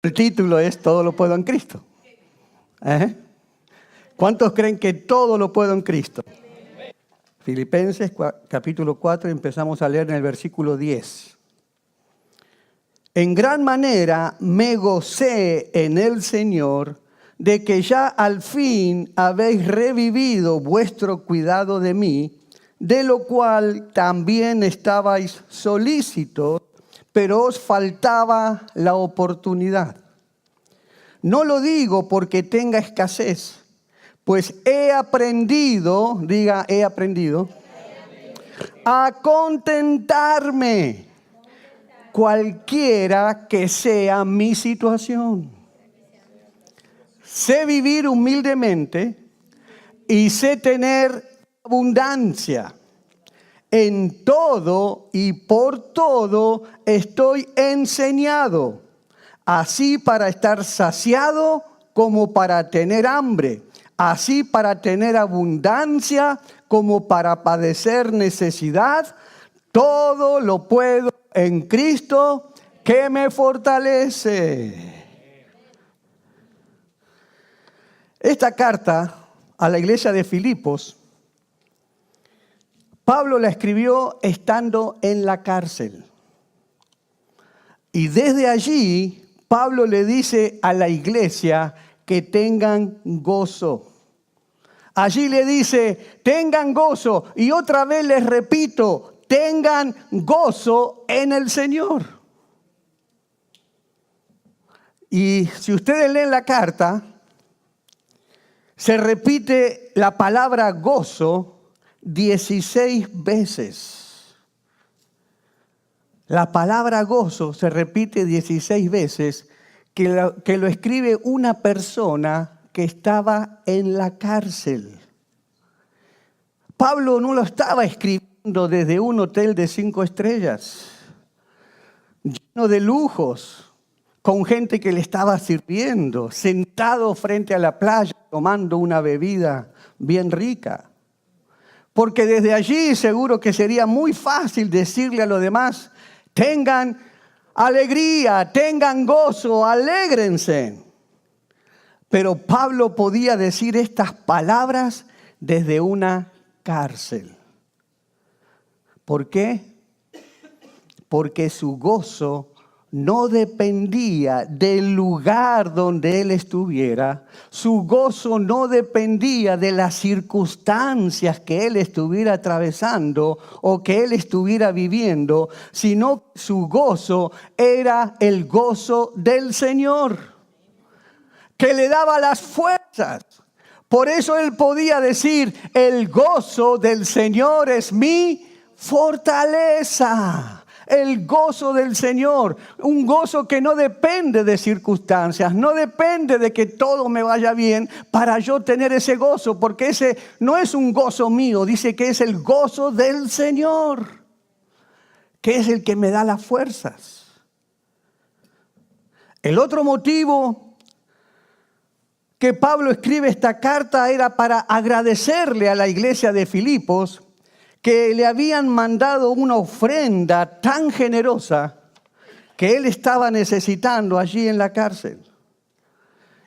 El título es Todo lo puedo en Cristo. ¿Cuántos creen que todo lo puedo en Cristo? Filipenses capítulo 4, empezamos a leer en el versículo 10. En gran manera me gocé en el Señor de que ya al fin habéis revivido vuestro cuidado de mí, de lo cual también estabais solícitos, pero os faltaba la oportunidad. No lo digo porque tenga escasez, pues he aprendido, diga, he aprendido, a contentarme, cualquiera que sea mi situación. Sé vivir humildemente y sé tener abundancia. En todo y por todo estoy enseñado, así para estar saciado como para tener hambre, así para tener abundancia como para padecer necesidad. Todo lo puedo en Cristo que me fortalece. Esta carta a la iglesia de Filipos, Pablo la escribió estando en la cárcel. Y desde allí, Pablo le dice a la iglesia que tengan gozo. Allí le dice, tengan gozo. Y otra vez les repito, tengan gozo en el Señor. Y si ustedes leen la carta, se repite la palabra gozo 16 veces. La palabra gozo se repite 16 veces, que lo escribe una persona que estaba en la cárcel. Pablo no lo estaba escribiendo desde un hotel de 5 estrellas, lleno de lujos, con gente que le estaba sirviendo, sentado frente a la playa, tomando una bebida bien rica. Porque desde allí seguro que sería muy fácil decirle a los demás, tengan alegría, tengan gozo, alégrense. Pero Pablo podía decir estas palabras desde una cárcel. ¿Por qué? Porque su gozo no dependía del lugar donde él estuviera. Su gozo no dependía de las circunstancias que él estuviera atravesando o que él estuviera viviendo, sino su gozo era el gozo del Señor, que le daba las fuerzas. Por eso él podía decir, el gozo del Señor es mi fortaleza. El gozo del Señor, un gozo que no depende de circunstancias, no depende de que todo me vaya bien para yo tener ese gozo, porque ese no es un gozo mío, dice que es el gozo del Señor, que es el que me da las fuerzas. El otro motivo que Pablo escribe esta carta era para agradecerle a la iglesia de Filipos que le habían mandado una ofrenda tan generosa que él estaba necesitando allí en la cárcel.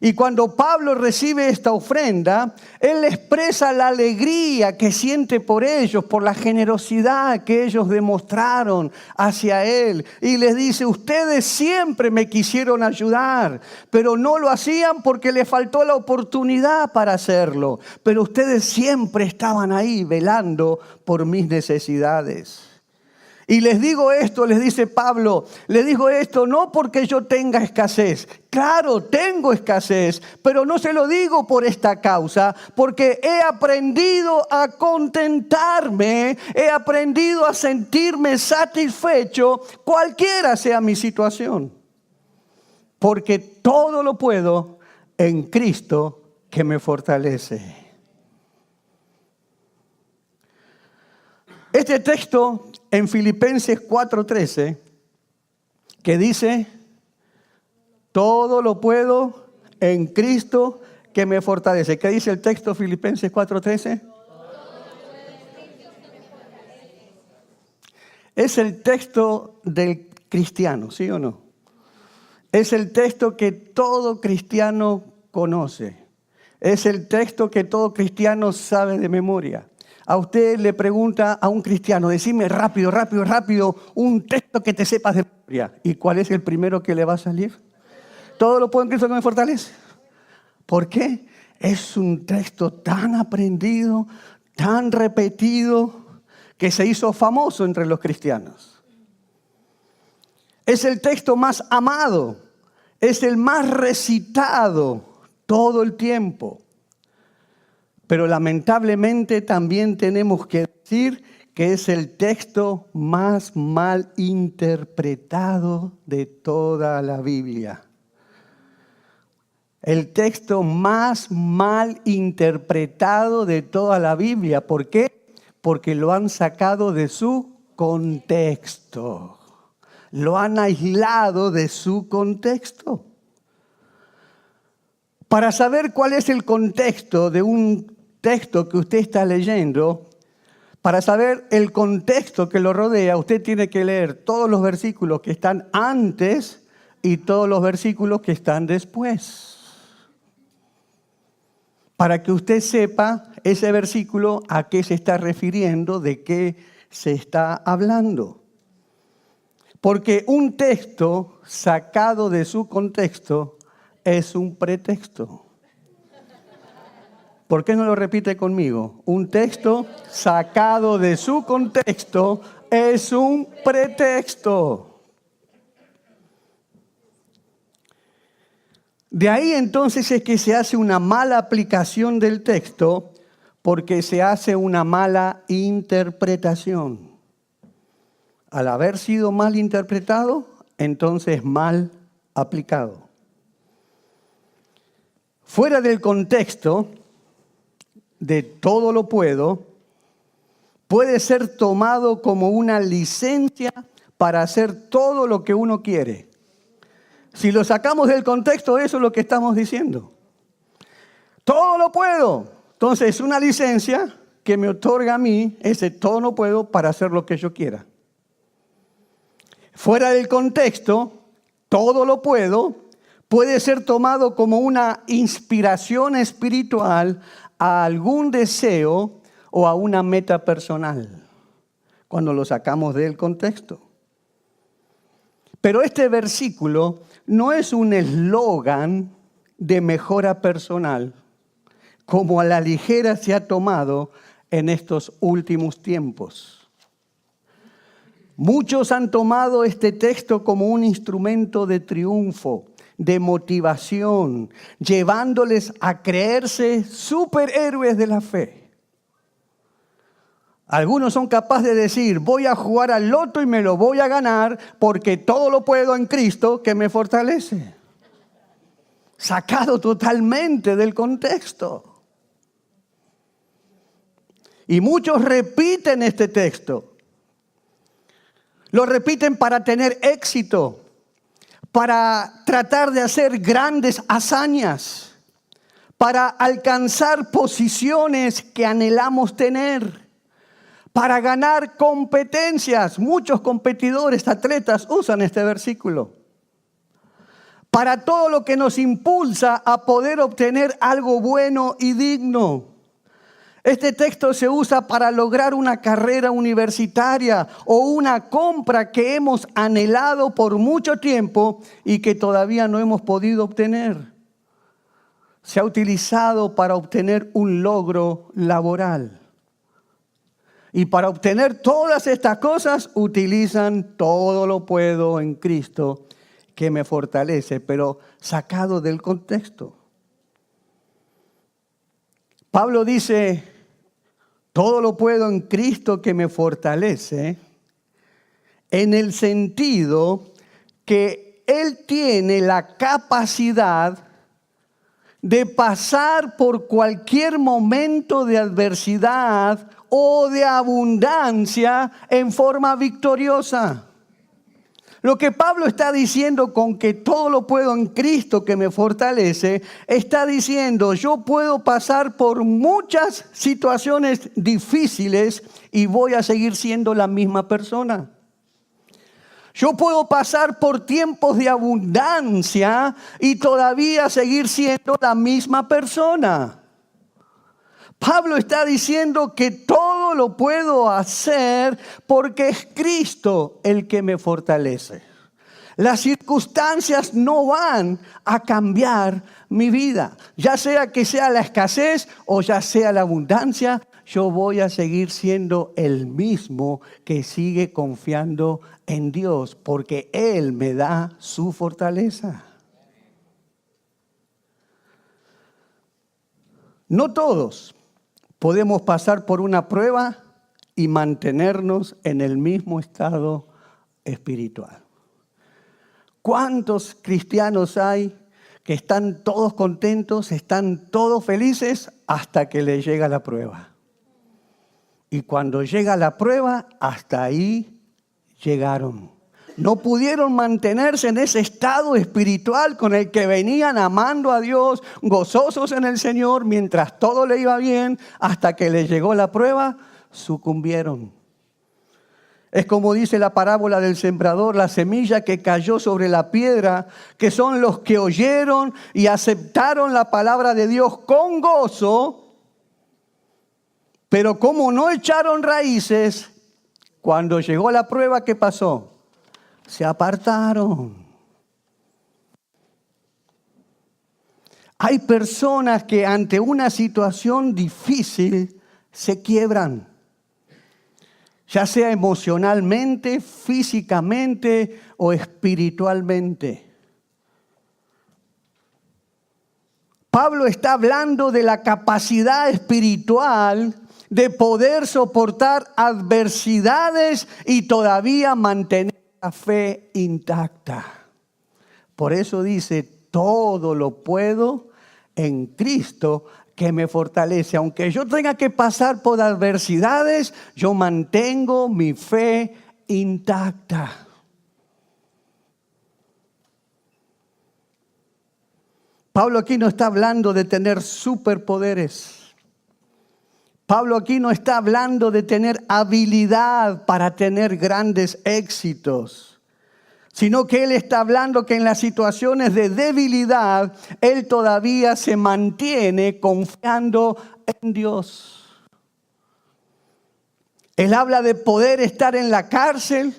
Y cuando Pablo recibe esta ofrenda, él expresa la alegría que siente por ellos, por la generosidad que ellos demostraron hacia él. Y les dice, ustedes siempre me quisieron ayudar, pero no lo hacían porque les faltó la oportunidad para hacerlo. Pero ustedes siempre estaban ahí velando por mis necesidades. Y les digo esto, les dice Pablo, les digo esto no porque yo tenga escasez. Claro, tengo escasez, pero no se lo digo por esta causa, porque he aprendido a contentarme, he aprendido a sentirme satisfecho, cualquiera sea mi situación. Porque todo lo puedo en Cristo que me fortalece. Este texto en Filipenses 4:13, que dice, todo lo puedo en Cristo que me fortalece. ¿Qué dice el texto Filipenses 4:13? Es el texto del cristiano, ¿sí o no? Es el texto que todo cristiano conoce. Es el texto que todo cristiano sabe de memoria. A usted le pregunta a un cristiano, decime rápido, rápido, rápido, un texto que te sepas de memoria. ¿Y cuál es el primero que le va a salir? Todo lo puedo en Cristo que me fortalece. ¿Por qué? Es un texto tan aprendido, tan repetido, que se hizo famoso entre los cristianos. Es el texto más amado, es el más recitado todo el tiempo. Pero lamentablemente también tenemos que decir que es el texto más mal interpretado de toda la Biblia. El texto más mal interpretado de toda la Biblia. ¿Por qué? Porque lo han sacado de su contexto. Lo han aislado de su contexto. Para saber cuál es el contexto de un texto que usted está leyendo, para saber el contexto que lo rodea, usted tiene que leer todos los versículos que están antes y todos los versículos que están después. Para que usted sepa ese versículo a qué se está refiriendo, de qué se está hablando. Porque un texto sacado de su contexto es un pretexto. ¿Por qué no lo repite conmigo? Un texto sacado de su contexto es un pretexto. De ahí entonces es que se hace una mala aplicación del texto, porque se hace una mala interpretación. Al haber sido mal interpretado, entonces mal aplicado. Fuera del contexto de todo lo puedo, puede ser tomado como una licencia para hacer todo lo que uno quiere. Si lo sacamos del contexto, eso es lo que estamos diciendo. Todo lo puedo. Entonces, es una licencia que me otorga a mí ese todo lo puedo para hacer lo que yo quiera. Fuera del contexto, todo lo puedo puede ser tomado como una inspiración espiritual a algún deseo o a una meta personal, cuando lo sacamos del contexto. Pero este versículo no es un eslogan de mejora personal, como a la ligera se ha tomado en estos últimos tiempos. Muchos han tomado este texto como un instrumento de triunfo, de motivación, llevándoles a creerse superhéroes de la fe. Algunos son capaces de decir, voy a jugar al loto y me lo voy a ganar porque todo lo puedo en Cristo que me fortalece. Sacado totalmente del contexto. Y muchos repiten este texto. Lo repiten para tener éxito, para tratar de hacer grandes hazañas, para alcanzar posiciones que anhelamos tener, para ganar competencias. Muchos competidores, atletas, usan este versículo. Para todo lo que nos impulsa a poder obtener algo bueno y digno. Este texto se usa para lograr una carrera universitaria o una compra que hemos anhelado por mucho tiempo y que todavía no hemos podido obtener. Se ha utilizado para obtener un logro laboral. Y para obtener todas estas cosas utilizan todo lo puedo en Cristo que me fortalece, pero sacado del contexto. Pablo dice, todo lo puedo en Cristo que me fortalece, en el sentido que Él tiene la capacidad de pasar por cualquier momento de adversidad o de abundancia en forma victoriosa. Lo que Pablo está diciendo con que todo lo puedo en Cristo que me fortalece, está diciendo yo puedo pasar por muchas situaciones difíciles y voy a seguir siendo la misma persona. Yo puedo pasar por tiempos de abundancia y todavía seguir siendo la misma persona. Pablo está diciendo que todo lo puedo hacer porque es Cristo el que me fortalece. Las circunstancias no van a cambiar mi vida. Ya sea que sea la escasez o ya sea la abundancia, yo voy a seguir siendo el mismo que sigue confiando en Dios porque Él me da su fortaleza. No todos podemos pasar por una prueba y mantenernos en el mismo estado espiritual. ¿Cuántos cristianos hay que están todos contentos, están todos felices hasta que les llega la prueba? Y cuando llega la prueba, hasta ahí llegaron. No pudieron mantenerse en ese estado espiritual con el que venían amando a Dios, gozosos en el Señor, mientras todo le iba bien, hasta que les llegó la prueba, sucumbieron. Es como dice la parábola del sembrador, la semilla que cayó sobre la piedra, que son los que oyeron y aceptaron la palabra de Dios con gozo, pero como no echaron raíces, cuando llegó la prueba, ¿qué pasó? Se apartaron. Hay personas que ante una situación difícil se quiebran, ya sea emocionalmente, físicamente o espiritualmente. Pablo está hablando de la capacidad espiritual de poder soportar adversidades y todavía mantener la fe intacta. Por eso dice, todo lo puedo en Cristo que me fortalece. Aunque yo tenga que pasar por adversidades, yo mantengo mi fe intacta. Pablo aquí no está hablando de tener superpoderes. Pablo aquí no está hablando de tener habilidad para tener grandes éxitos, sino que él está hablando que en las situaciones de debilidad, él todavía se mantiene confiando en Dios. Él habla de poder estar en la cárcel,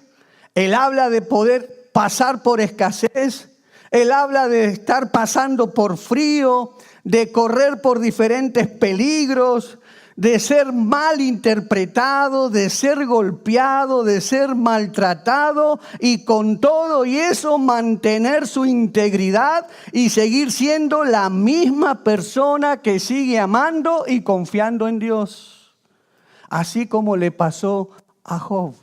él habla de poder pasar por escasez, él habla de estar pasando por frío, de correr por diferentes peligros, de ser mal interpretado, de ser golpeado, de ser maltratado y con todo y eso mantener su integridad y seguir siendo la misma persona que sigue amando y confiando en Dios. Así como le pasó a Job.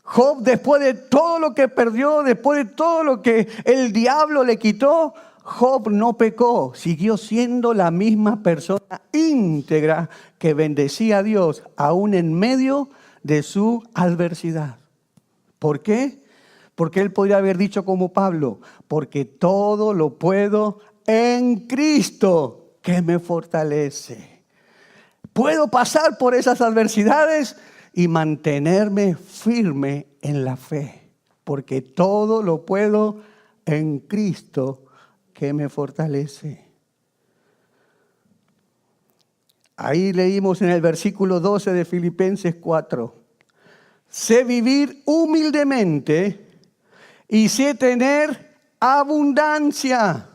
Job, después de todo lo que perdió, después de todo lo que el diablo le quitó, Job no pecó, siguió siendo la misma persona íntegra que bendecía a Dios aún en medio de su adversidad. ¿Por qué? Porque él podría haber dicho como Pablo, porque todo lo puedo en Cristo que me fortalece. Puedo pasar por esas adversidades y mantenerme firme en la fe, porque todo lo puedo en Cristo que me fortalece. Ahí leímos en el versículo 12 de Filipenses 4. Sé vivir humildemente y sé tener abundancia.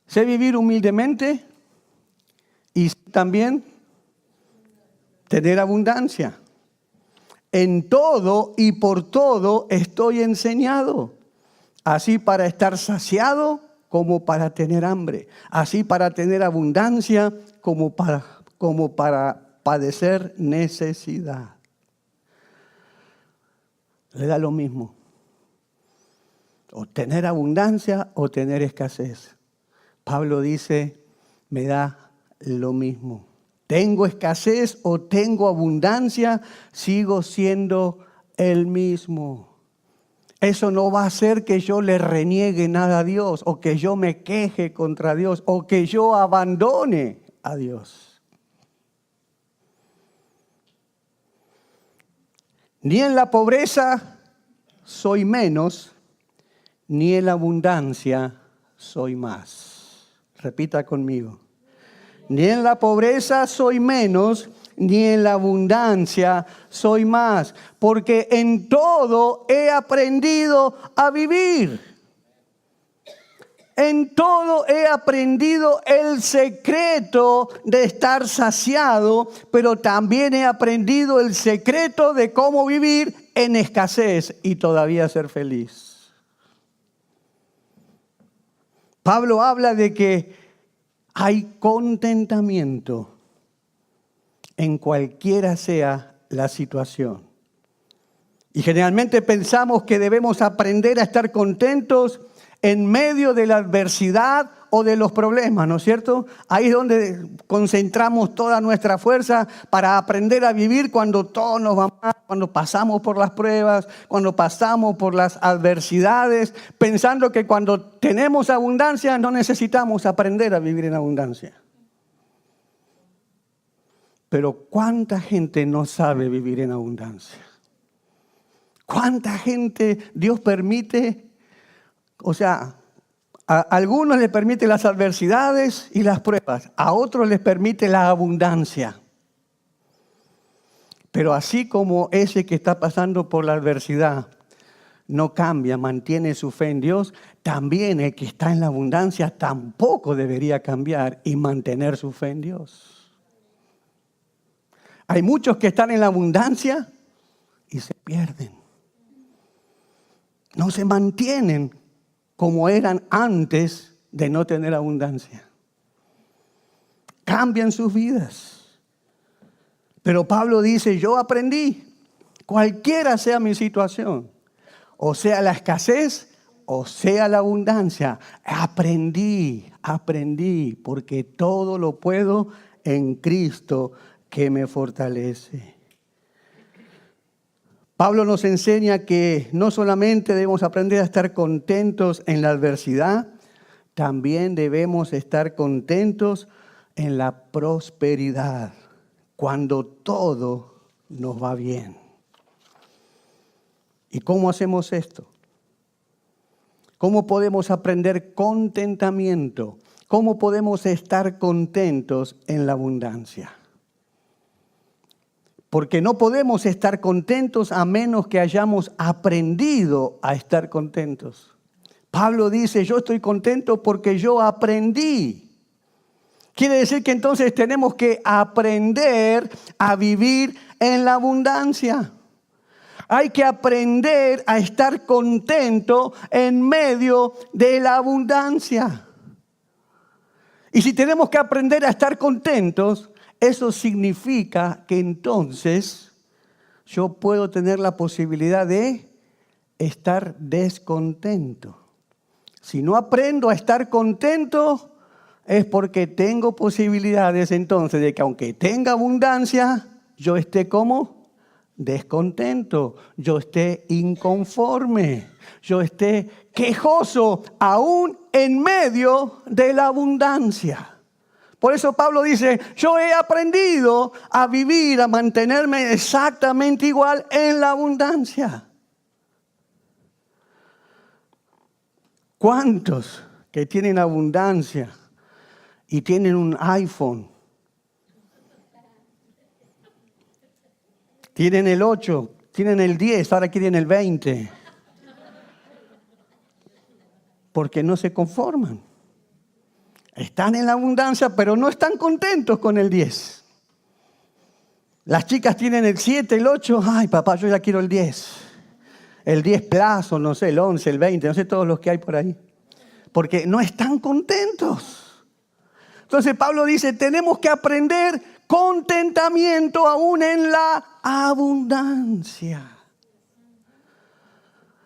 Sé vivir humildemente y también tener abundancia. En todo y por todo estoy enseñado. Así para estar saciado como para tener hambre. Así para tener abundancia como para padecer necesidad. Le da lo mismo. O tener abundancia o tener escasez. Pablo dice, me da lo mismo. Tengo escasez o tengo abundancia, sigo siendo el mismo. Eso no va a hacer que yo le reniegue nada a Dios, o que yo me queje contra Dios, o que yo abandone a Dios. Ni en la pobreza soy menos, ni en la abundancia soy más. Repita conmigo. Ni en la pobreza soy menos, ni en la abundancia soy más, porque en todo he aprendido a vivir. En todo he aprendido el secreto de estar saciado, pero también he aprendido el secreto de cómo vivir en escasez y todavía ser feliz. Pablo habla de que hay contentamiento en cualquiera sea la situación. Y generalmente pensamos que debemos aprender a estar contentos en medio de la adversidad o de los problemas, ¿no es cierto? Ahí es donde concentramos toda nuestra fuerza para aprender a vivir cuando todo nos va mal, cuando pasamos por las pruebas, cuando pasamos por las adversidades, pensando que cuando tenemos abundancia no necesitamos aprender a vivir en abundancia. Pero ¿cuánta gente no sabe vivir en abundancia? ¿Cuánta gente Dios permite? O sea, a algunos les permite las adversidades y las pruebas, a otros les permite la abundancia. Pero así como ese que está pasando por la adversidad no cambia, mantiene su fe en Dios, también el que está en la abundancia tampoco debería cambiar y mantener su fe en Dios. Hay muchos que están en la abundancia y se pierden. No se mantienen como eran antes de no tener abundancia. Cambian sus vidas. Pero Pablo dice, yo aprendí, cualquiera sea mi situación, o sea la escasez, o sea la abundancia, aprendí, porque todo lo puedo en Cristo que me fortalece. Pablo nos enseña que no solamente debemos aprender a estar contentos en la adversidad, también debemos estar contentos en la prosperidad, cuando todo nos va bien. ¿Y cómo hacemos esto? ¿Cómo podemos aprender contentamiento? ¿Cómo podemos estar contentos en la abundancia? Porque no podemos estar contentos a menos que hayamos aprendido a estar contentos. Pablo dice, yo estoy contento porque yo aprendí. Quiere decir que entonces tenemos que aprender a vivir en la abundancia. Hay que aprender a estar contento en medio de la abundancia. Y si tenemos que aprender a estar contentos, eso significa que entonces yo puedo tener la posibilidad de estar descontento. Si no aprendo a estar contento, es porque tengo posibilidades entonces de que aunque tenga abundancia, yo esté como descontento, yo esté inconforme, yo esté quejoso aún en medio de la abundancia. Por eso Pablo dice, yo he aprendido a vivir, a mantenerme exactamente igual en la abundancia. ¿Cuántos que tienen abundancia y tienen un iPhone? Tienen el 8, tienen el 10, ahora quieren el 20. Porque no se conforman. Están en la abundancia, pero no están contentos con el 10. Las chicas tienen el 7, el 8. Ay, papá, yo ya quiero el 10. El 10 Plus, o no sé, el 11, el 20, no sé todos los que hay por ahí. Porque no están contentos. Entonces Pablo dice, tenemos que aprender contentamiento aún en la abundancia.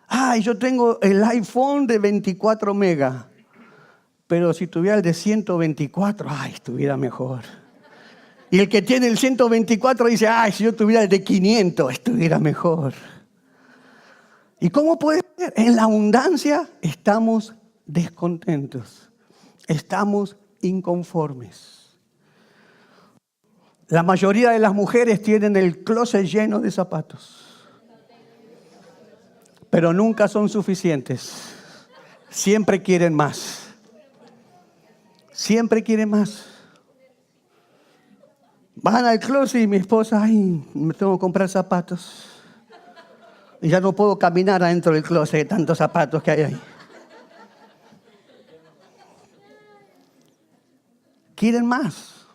Ay, yo tengo el iPhone de 24 megas. Pero si tuviera el de 124, ay, estuviera mejor. Y el que tiene el 124 dice, ay, si yo tuviera el de 500, estuviera mejor. ¿Y cómo puede ser? En la abundancia estamos descontentos, estamos inconformes. La mayoría de las mujeres tienen el closet lleno de zapatos. pero nunca son suficientes. Siempre quieren más. Siempre quieren más. Van al closet y mi esposa, ay, me tengo que comprar zapatos. Y ya no puedo caminar adentro del closet de tantos zapatos que hay ahí. Quieren más.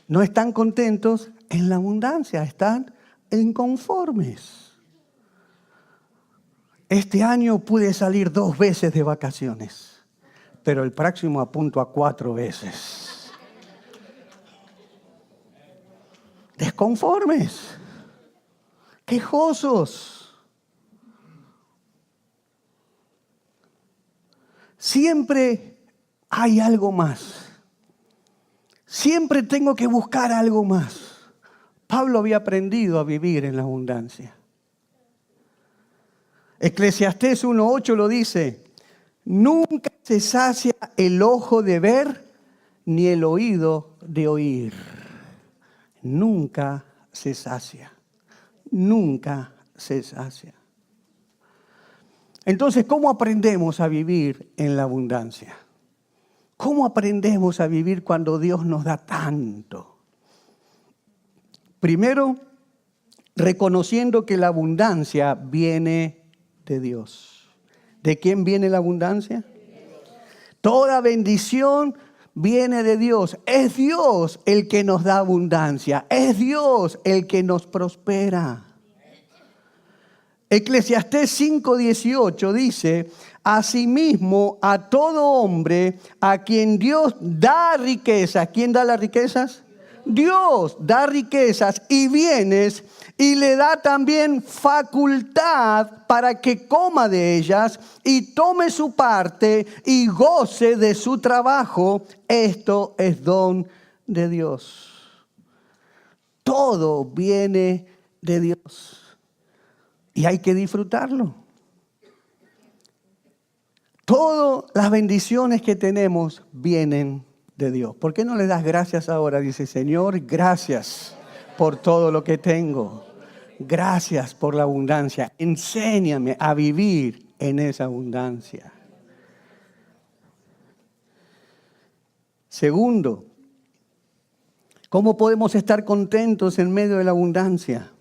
No están contentos en la abundancia, están inconformes. Este año pude salir 2 veces de vacaciones, pero el próximo apunto a 4 veces. Desconformes, quejosos. Siempre hay algo más. Siempre tengo que buscar algo más. Pablo había aprendido a vivir en la abundancia. Eclesiastés 1:8 lo dice: nunca se sacia el ojo de ver ni el oído de oír. Nunca se sacia. Nunca se sacia. Entonces, ¿cómo aprendemos a vivir en la abundancia? ¿Cómo aprendemos a vivir cuando Dios nos da tanto? Primero, reconociendo que la abundancia viene de Dios. ¿De quién viene la abundancia? Toda bendición viene de Dios. Es Dios el que nos da abundancia. Es Dios el que nos prospera. Eclesiastés 5:18 dice: asimismo, a todo hombre a quien Dios da riquezas. ¿Quién da las riquezas? Dios da riquezas y bienes y le da también facultad para que coma de ellas y tome su parte y goce de su trabajo. Esto es don de Dios. Todo viene de Dios y hay que disfrutarlo. Todas las bendiciones que tenemos vienen de Dios. ¿Por qué no le das gracias ahora? Dice: Señor, gracias por todo lo que tengo. Gracias por la abundancia. Enséñame a vivir en esa abundancia. Segundo, ¿cómo podemos estar contentos en medio de la abundancia?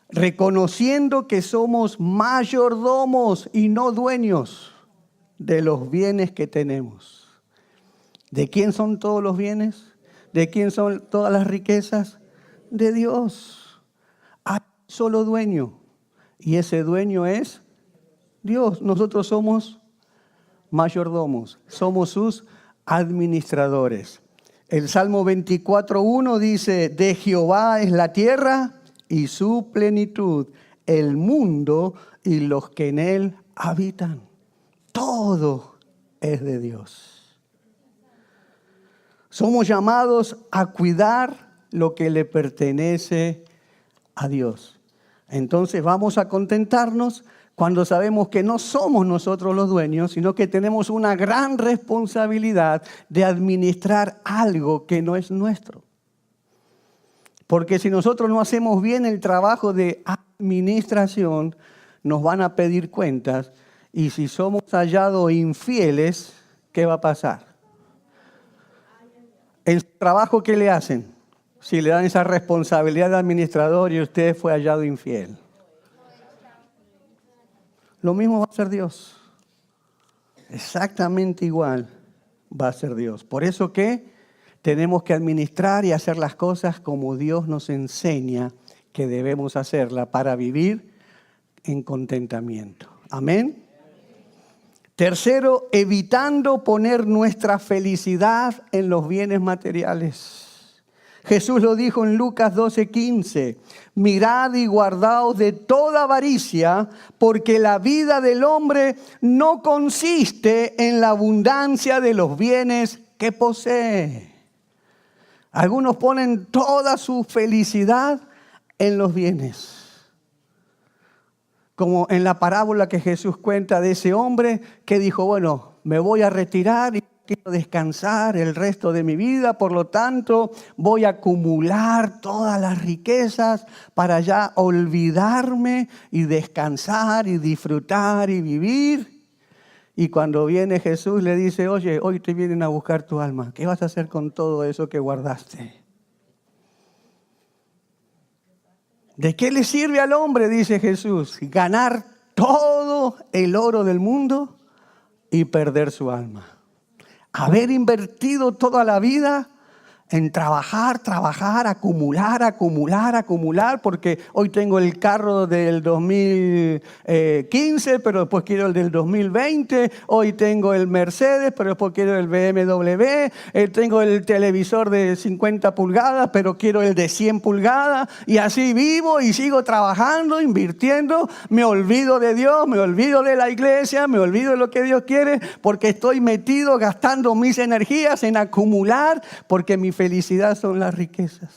Reconociendo que somos mayordomos y no dueños de los bienes que tenemos. ¿De quién son todos los bienes? ¿De quién son todas las riquezas? De Dios. Hay un solo dueño y ese dueño es Dios. Nosotros somos mayordomos, somos sus administradores. El Salmo 24:1 dice: de Jehová es la tierra y su plenitud, el mundo y los que en él habitan. Todo es de Dios. Somos llamados a cuidar lo que le pertenece a Dios. Entonces vamos a contentarnos cuando sabemos que no somos nosotros los dueños, sino que tenemos una gran responsabilidad de administrar algo que no es nuestro. Porque si nosotros no hacemos bien el trabajo de administración, nos van a pedir cuentas. Y si somos hallados infieles, ¿qué va a pasar? En su trabajo, ¿qué le hacen? Si le dan esa responsabilidad de administrador y usted fue hallado infiel. Lo mismo va a ser Dios. Exactamente igual va a ser Dios. Por eso que tenemos que administrar y hacer las cosas como Dios nos enseña que debemos hacerla para vivir en contentamiento. Amén. Tercero, evitando poner nuestra felicidad en los bienes materiales. Jesús lo dijo en Lucas 12:15. Mirad y guardaos de toda avaricia, porque la vida del hombre no consiste en la abundancia de los bienes que posee. Algunos ponen toda su felicidad en los bienes. Como en la parábola que Jesús cuenta de ese hombre que dijo: bueno, me voy a retirar y quiero descansar el resto de mi vida, por lo tanto voy a acumular todas las riquezas para ya olvidarme y descansar y disfrutar y vivir. Y cuando viene Jesús le dice, oye, hoy te vienen a buscar tu alma. ¿Qué vas a hacer con todo eso que guardaste? ¿De qué le sirve al hombre, dice Jesús, ganar todo el oro del mundo y perder su alma? Haber invertido toda la vida en trabajar, acumular, porque hoy tengo el carro del 2015, pero después quiero el del 2020, hoy tengo el Mercedes, pero después quiero el BMW, tengo el televisor de 50 pulgadas, pero quiero el de 100 pulgadas, y así vivo y sigo trabajando, invirtiendo, me olvido de Dios, me olvido de la iglesia, me olvido de lo que Dios quiere, porque estoy metido gastando mis energías en acumular, porque mi felicidad son las riquezas.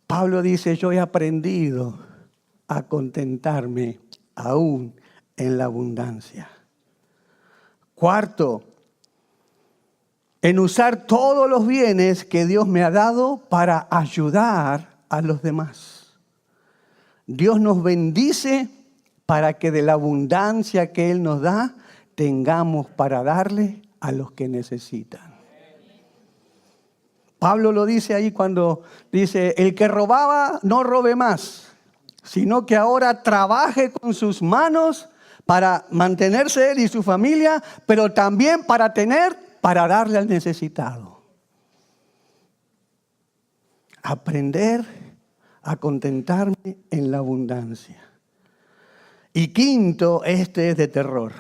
Pablo dice, yo he aprendido a contentarme aún en la abundancia. Cuarto, en usar todos los bienes que Dios me ha dado para ayudar a los demás. Dios nos bendice para que de la abundancia que Él nos da, tengamos para darle a los que necesitan. Pablo lo dice ahí cuando dice, el que robaba no robe más, sino que ahora trabaje con sus manos para mantenerse él y su familia, pero también para darle al necesitado. Aprender a contentarme en la abundancia. Y quinto, este es de terror.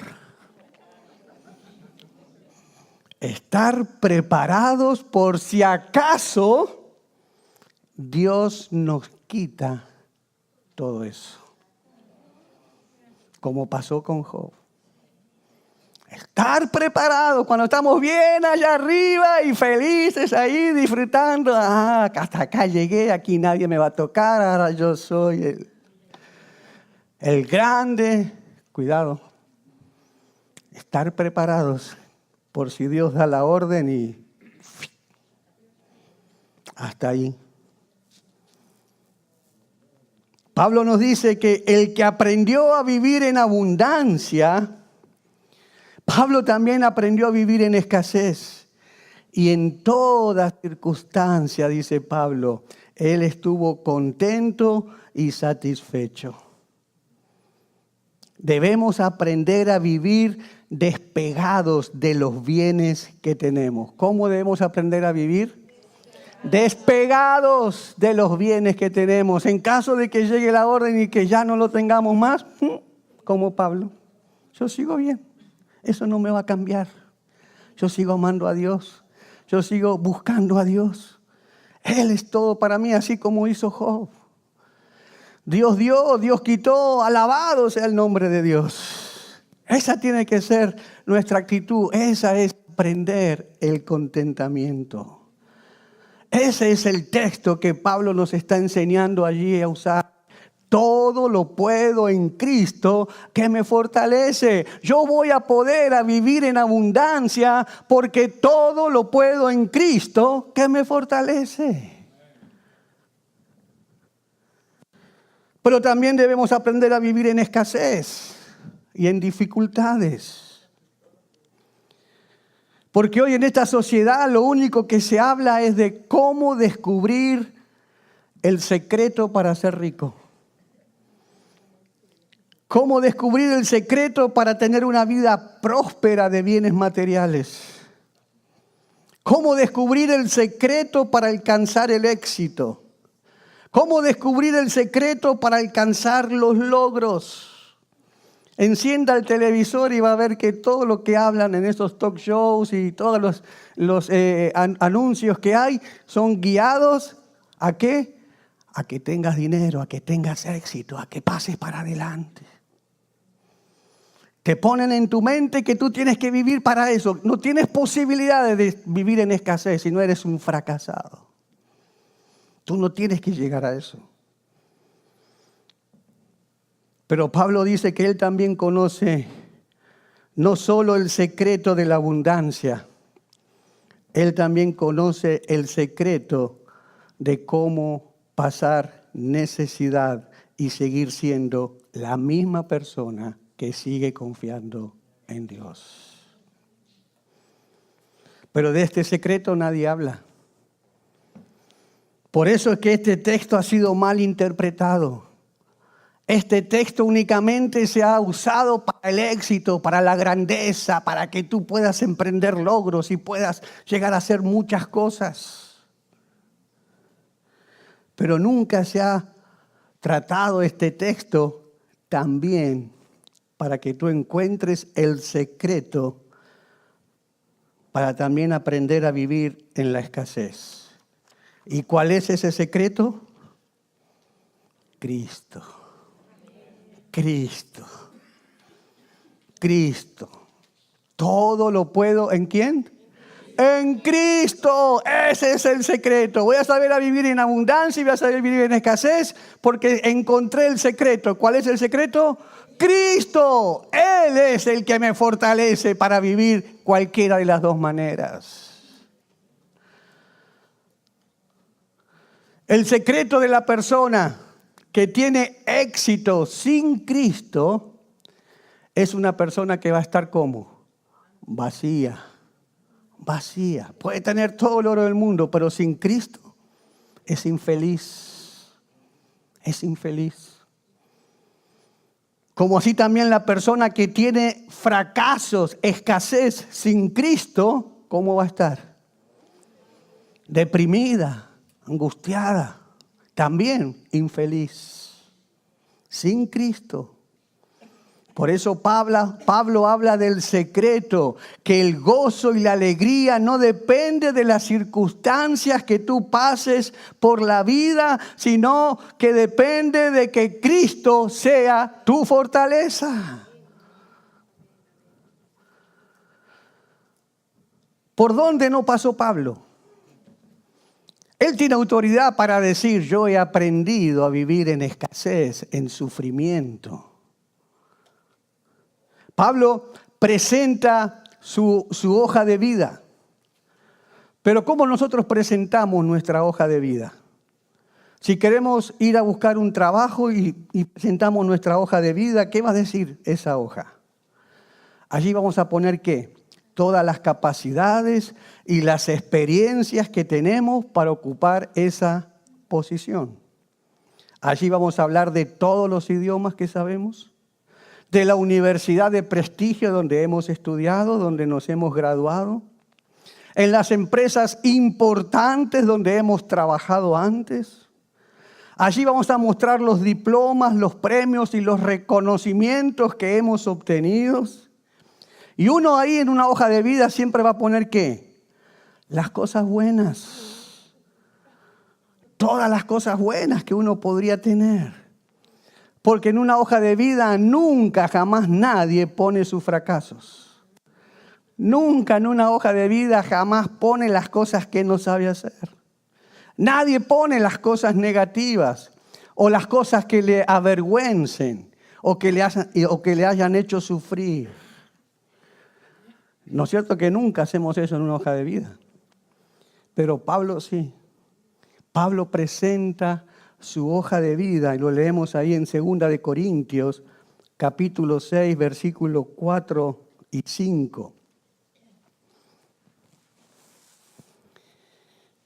Estar preparados por si acaso Dios nos quita todo eso. Como pasó con Job. Estar preparados cuando estamos bien allá arriba y felices ahí disfrutando. Hasta acá llegué, aquí nadie me va a tocar, ahora yo soy el grande. Cuidado. Estar preparados por si Dios da la orden y hasta ahí. Pablo nos dice que el que aprendió a vivir en abundancia, Pablo también aprendió a vivir en escasez. Y en toda circunstancia, dice Pablo, él estuvo contento y satisfecho. Debemos aprender a vivir despegados de los bienes que tenemos. ¿Cómo debemos aprender a vivir? Despegados de los bienes que tenemos. En caso de que llegue la orden y que ya no lo tengamos más, como Pablo, yo sigo bien. Eso no me va a cambiar. Yo sigo amando a Dios. Yo sigo buscando a Dios. Él es todo para mí, así como hizo Job. Dios dio, Dios quitó, alabado sea el nombre de Dios. Esa tiene que ser nuestra actitud. Esa es aprender el contentamiento. Ese es el texto que Pablo nos está enseñando allí a usar. Todo lo puedo en Cristo que me fortalece. Yo voy a poder a vivir en abundancia porque todo lo puedo en Cristo que me fortalece. Pero también debemos aprender a vivir en escasez y en dificultades. Porque hoy en esta sociedad lo único que se habla es de cómo descubrir el secreto para ser rico. Cómo descubrir el secreto para tener una vida próspera de bienes materiales. Cómo descubrir el secreto para alcanzar el éxito. ¿Cómo descubrir el secreto para alcanzar los logros? Encienda el televisor y va a ver que todo lo que hablan en esos talk shows y todos los anuncios que hay son guiados ¿a qué? A que tengas dinero, a que tengas éxito, a que pases para adelante. Te ponen en tu mente que tú tienes que vivir para eso. No tienes posibilidades de vivir en escasez si no eres un fracasado. Tú no tienes que llegar a eso. Pero Pablo dice que él también conoce no solo el secreto de la abundancia, Él también conoce el secreto de cómo pasar necesidad y seguir siendo la misma persona que sigue confiando en Dios. Pero de este secreto nadie habla. Por eso es que este texto ha sido mal interpretado. Este texto únicamente se ha usado para el éxito, para la grandeza, para que tú puedas emprender logros y puedas llegar a hacer muchas cosas. Pero nunca se ha tratado este texto también para que tú encuentres el secreto para también aprender a vivir en la escasez. ¿Y cuál es ese secreto? Cristo. Cristo. Cristo. Todo lo puedo, ¿en quién? En Cristo. Ese es el secreto. Voy a saber a vivir en abundancia y voy a saber vivir en escasez porque encontré el secreto. ¿Cuál es el secreto? Cristo. Él es el que me fortalece para vivir cualquiera de las dos maneras. El secreto de la persona que tiene éxito sin Cristo es una persona que va a estar como vacía. Vacía. Puede tener todo el oro del mundo, pero sin Cristo es infeliz. Es infeliz. Como así también la persona que tiene fracasos, escasez sin Cristo, ¿cómo va a estar? Deprimida, angustiada, también infeliz. Sin Cristo. Por eso Pablo habla del secreto, que el gozo y la alegría no depende de las circunstancias que tú pases por la vida, sino que depende de que Cristo sea tu fortaleza. ¿Por dónde no pasó Pablo? Él tiene autoridad para decir, yo he aprendido a vivir en escasez, en sufrimiento. Pablo presenta su hoja de vida. Pero ¿cómo nosotros presentamos nuestra hoja de vida? Si queremos ir a buscar un trabajo y presentamos nuestra hoja de vida, ¿qué va a decir esa hoja? Allí vamos a poner ¿qué? Todas las capacidades y las experiencias que tenemos para ocupar esa posición. Allí vamos a hablar de todos los idiomas que sabemos, de la universidad de prestigio donde hemos estudiado, donde nos hemos graduado, en las empresas importantes donde hemos trabajado antes. Allí vamos a mostrar los diplomas, los premios y los reconocimientos que hemos obtenido. Y uno ahí en una hoja de vida siempre va a poner ¿qué? Las cosas buenas. Todas las cosas buenas que uno podría tener. Porque en una hoja de vida nunca, jamás nadie pone sus fracasos. Nunca en una hoja de vida jamás pone las cosas que no sabe hacer. Nadie pone las cosas negativas o las cosas que le avergüencen o que le hayan hecho sufrir. ¿No es cierto que nunca hacemos eso en una hoja de vida? Pero Pablo sí. Pablo presenta su hoja de vida, y lo leemos ahí en 2 de Corintios, capítulo 6, versículos 4 y 5.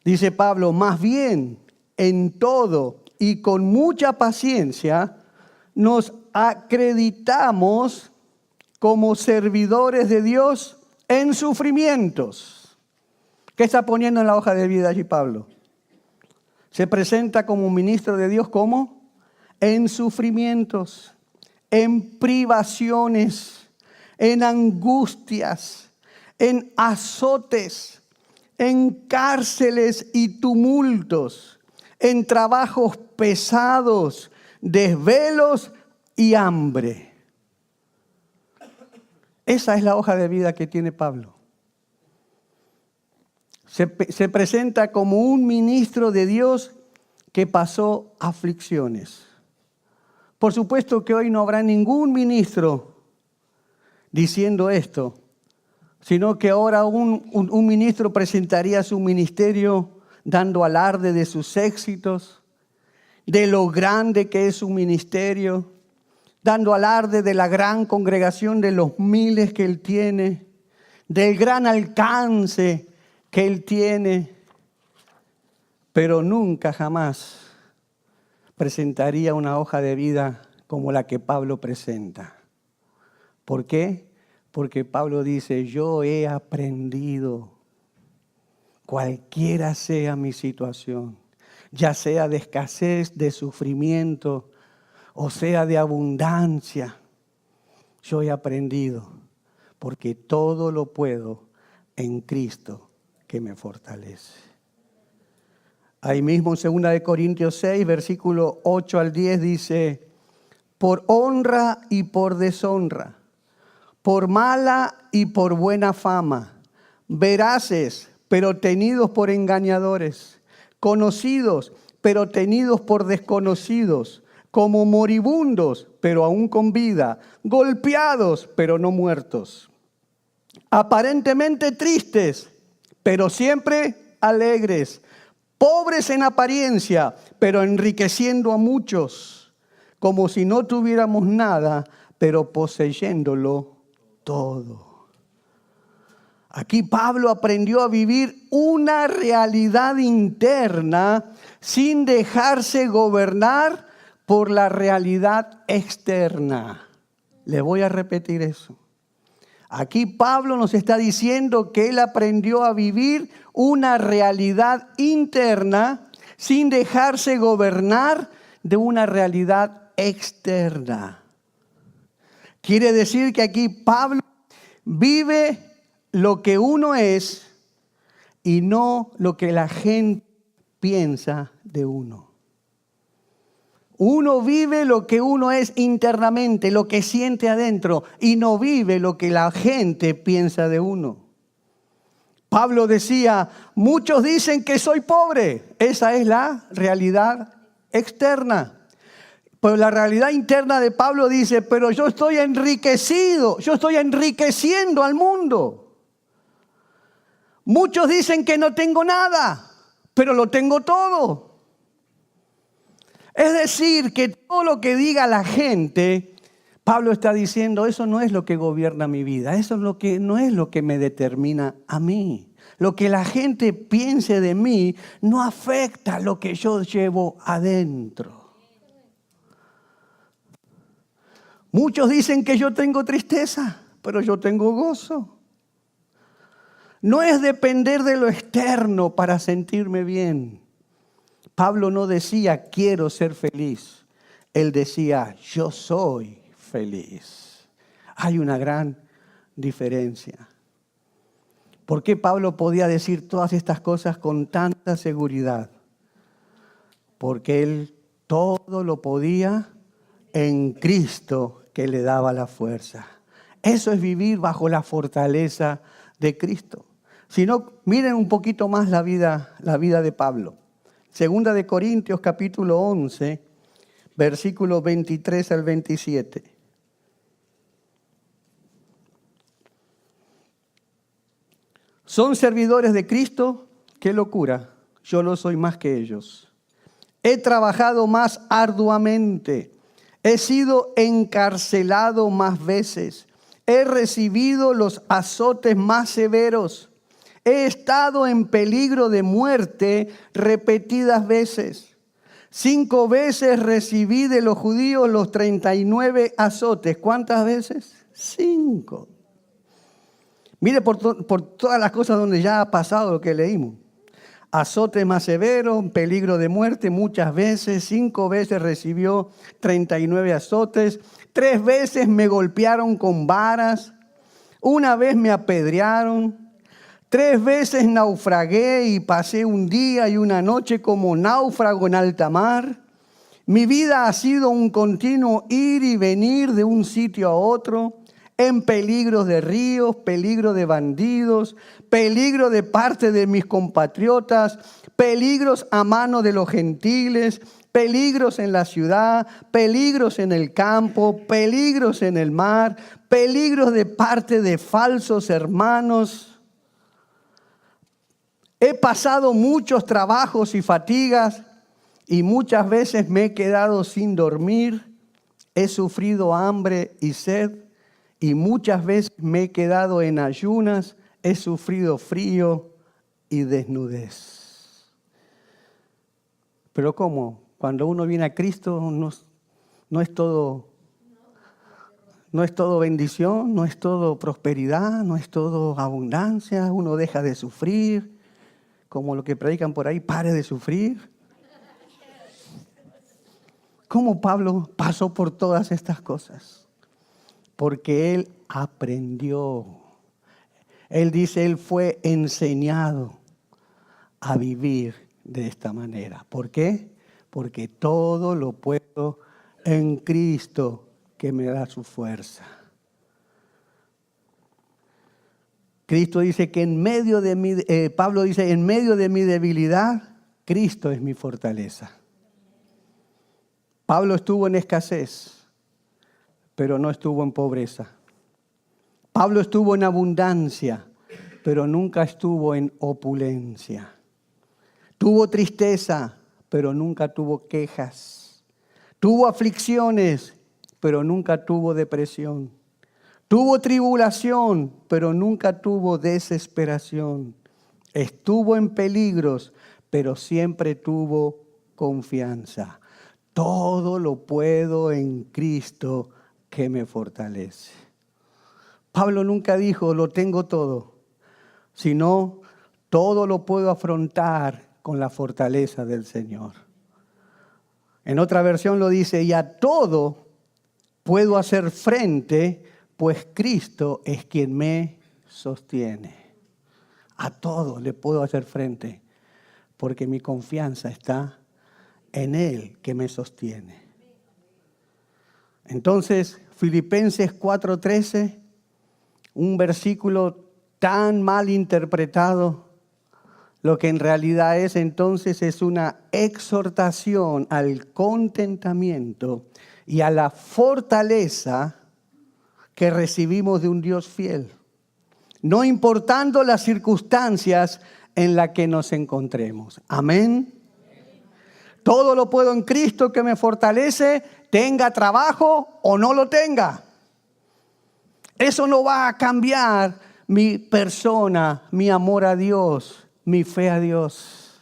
Dice Pablo, más bien en todo y con mucha paciencia nos acreditamos como servidores de Dios en sufrimientos. ¿Qué está poniendo en la hoja de vida allí Pablo? Se presenta como ministro de Dios, ¿cómo? En sufrimientos, en privaciones, en angustias, en azotes, en cárceles y tumultos, en trabajos pesados, desvelos y hambre. Esa es la hoja de vida que tiene Pablo. Se presenta como un ministro de Dios que pasó aflicciones. Por supuesto que hoy no habrá ningún ministro diciendo esto, sino que ahora un ministro presentaría su ministerio dando alarde de sus éxitos, de lo grande que es su ministerio, dando alarde de la gran congregación de los miles que él tiene, del gran alcance que él tiene, pero nunca jamás presentaría una hoja de vida como la que Pablo presenta. ¿Por qué? Porque Pablo dice, yo he aprendido, cualquiera sea mi situación, ya sea de escasez, de sufrimiento, o sea de abundancia, yo he aprendido, porque todo lo puedo en Cristo que me fortalece. Ahí mismo en 2 Corintios 6, versículo 8 al 10 dice, por honra y por deshonra, por mala y por buena fama, veraces, pero tenidos por engañadores, conocidos, pero tenidos por desconocidos, como moribundos, pero aún con vida, golpeados, pero no muertos, aparentemente tristes, pero siempre alegres, pobres en apariencia, pero enriqueciendo a muchos, como si no tuviéramos nada, pero poseyéndolo todo. Aquí Pablo aprendió a vivir una realidad interna sin dejarse gobernar por la realidad externa. Le voy a repetir eso. Aquí Pablo nos está diciendo que él aprendió a vivir una realidad interna sin dejarse gobernar de una realidad externa. Quiere decir que aquí Pablo vive lo que uno es y no lo que la gente piensa de uno. Uno vive lo que uno es internamente, lo que siente adentro, y no vive lo que la gente piensa de uno. Pablo decía, muchos dicen que soy pobre. Esa es la realidad externa. Pero la realidad interna de Pablo dice, pero yo estoy enriquecido, yo estoy enriqueciendo al mundo. Muchos dicen que no tengo nada, pero lo tengo todo. Es decir, que todo lo que diga la gente, Pablo está diciendo, eso no es lo que gobierna mi vida, eso es lo que, no es lo que me determina a mí. Lo que la gente piense de mí no afecta lo que yo llevo adentro. Muchos dicen que yo tengo tristeza, pero yo tengo gozo. No es depender de lo externo para sentirme bien. Pablo no decía, quiero ser feliz. Él decía, yo soy feliz. Hay una gran diferencia. ¿Por qué Pablo podía decir todas estas cosas con tanta seguridad? Porque él todo lo podía en Cristo que le daba la fuerza. Eso es vivir bajo la fortaleza de Cristo. Si no, miren un poquito más la vida de Pablo. Segunda de Corintios capítulo 11, versículos 23 al 27. ¿Son servidores de Cristo? ¡Qué locura! Yo no soy más que ellos. He trabajado más arduamente. He sido encarcelado más veces. He recibido los azotes más severos. He estado en peligro de muerte repetidas veces. 5 veces recibí de los judíos los 39 azotes. ¿Cuántas veces? 5. Mire por todas las cosas donde ya ha pasado lo que leímos. Azotes más severos, peligro de muerte muchas veces. 5 veces recibió 39 azotes. 3 veces me golpearon con varas. 1 vez me apedrearon. 3 veces naufragué y pasé un día y una noche como náufrago en alta mar. Mi vida ha sido un continuo ir y venir de un sitio a otro, en peligros de ríos, peligro de bandidos, peligro de parte de mis compatriotas, peligros a mano de los gentiles, peligros en la ciudad, peligros en el campo, peligros en el mar, peligros de parte de falsos hermanos. He pasado muchos trabajos y fatigas y muchas veces me he quedado sin dormir. He sufrido hambre y sed y muchas veces me he quedado en ayunas. He sufrido frío y desnudez. Pero ¿cómo? Cuando uno viene a Cristo no es todo bendición, no es todo prosperidad, no es todo abundancia. Uno deja de sufrir, como lo que predican por ahí, pare de sufrir. ¿Cómo Pablo pasó por todas estas cosas? Porque él aprendió. Él dice, él fue enseñado a vivir de esta manera. ¿Por qué? Porque todo lo puedo en Cristo que me da su fuerza. Cristo dice que Pablo dice, en medio de mi debilidad, Cristo es mi fortaleza. Pablo estuvo en escasez, pero no estuvo en pobreza. Pablo estuvo en abundancia, pero nunca estuvo en opulencia. Tuvo tristeza, pero nunca tuvo quejas. Tuvo aflicciones, pero nunca tuvo depresión. Tuvo tribulación, pero nunca tuvo desesperación. Estuvo en peligros, pero siempre tuvo confianza. Todo lo puedo en Cristo que me fortalece. Pablo nunca dijo, lo tengo todo, sino todo lo puedo afrontar con la fortaleza del Señor. En otra versión lo dice, y a todo puedo hacer frente, pues Cristo es quien me sostiene. A todo le puedo hacer frente, porque mi confianza está en Él que me sostiene. Entonces, Filipenses 4:13, un versículo tan mal interpretado, lo que en realidad es entonces es una exhortación al contentamiento y a la fortaleza que recibimos de un Dios fiel, no importando las circunstancias en las que nos encontremos. Amén. Todo lo puedo en Cristo que me fortalece, tenga trabajo o no lo tenga. Eso no va a cambiar mi persona, mi amor a Dios, mi fe a Dios.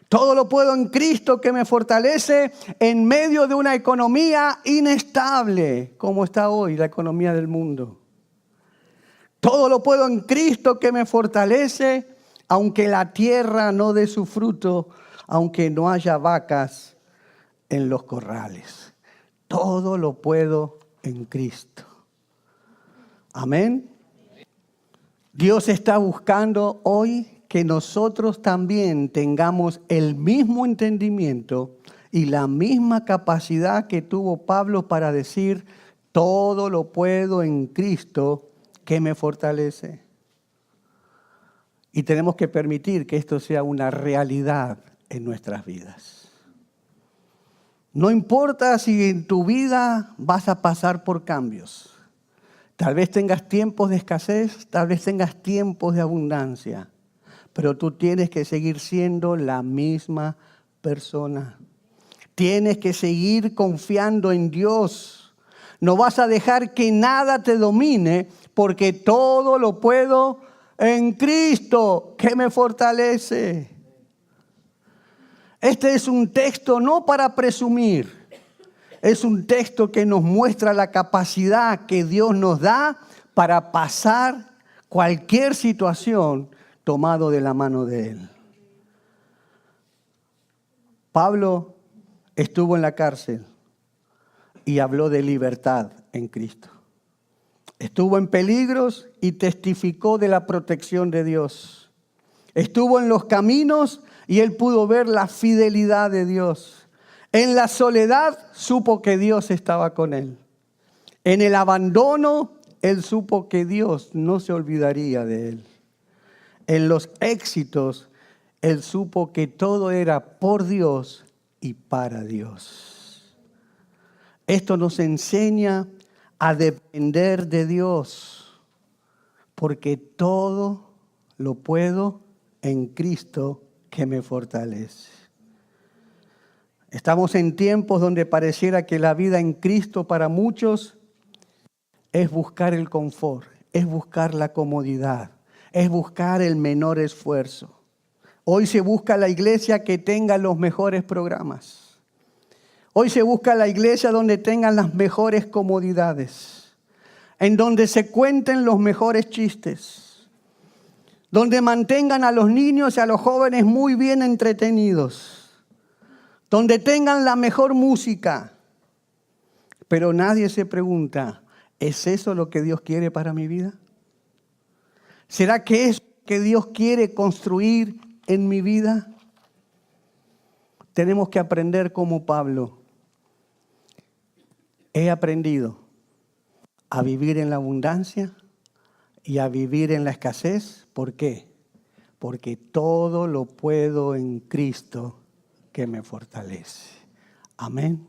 Todo lo puedo en Cristo que me fortalece en medio de una economía inestable, como está hoy la economía del mundo. Todo lo puedo en Cristo que me fortalece, aunque la tierra no dé su fruto, aunque no haya vacas en los corrales. Todo lo puedo en Cristo. Amén. Dios está buscando hoy que nosotros también tengamos el mismo entendimiento y la misma capacidad que tuvo Pablo para decir, todo lo puedo en Cristo que me fortalece. Y tenemos que permitir que esto sea una realidad en nuestras vidas. No importa si en tu vida vas a pasar por cambios. Tal vez tengas tiempos de escasez, tal vez tengas tiempos de abundancia, pero tú tienes que seguir siendo la misma persona. Tienes que seguir confiando en Dios. No vas a dejar que nada te domine, porque todo lo puedo en Cristo que me fortalece. Este es un texto no para presumir, es un texto que nos muestra la capacidad que Dios nos da para pasar cualquier situación tomado de la mano de Él. Pablo estuvo en la cárcel y habló de libertad en Cristo. Estuvo en peligros y testificó de la protección de Dios. Estuvo en los caminos y él pudo ver la fidelidad de Dios. En la soledad supo que Dios estaba con él. En el abandono, él supo que Dios no se olvidaría de él. En los éxitos, él supo que todo era por Dios y para Dios. Esto nos enseña a depender de Dios, porque todo lo puedo en Cristo que me fortalece. Estamos en tiempos donde pareciera que la vida en Cristo para muchos es buscar el confort, es buscar la comodidad, es buscar el menor esfuerzo. Hoy se busca la iglesia que tenga los mejores programas. Hoy se busca la iglesia donde tengan las mejores comodidades, en donde se cuenten los mejores chistes, donde mantengan a los niños y a los jóvenes muy bien entretenidos, donde tengan la mejor música. Pero nadie se pregunta, ¿es eso lo que Dios quiere para mi vida? ¿Será que es lo que Dios quiere construir en mi vida? Tenemos que aprender como Pablo. He aprendido a vivir en la abundancia y a vivir en la escasez. ¿Por qué? Porque todo lo puedo en Cristo que me fortalece. Amén.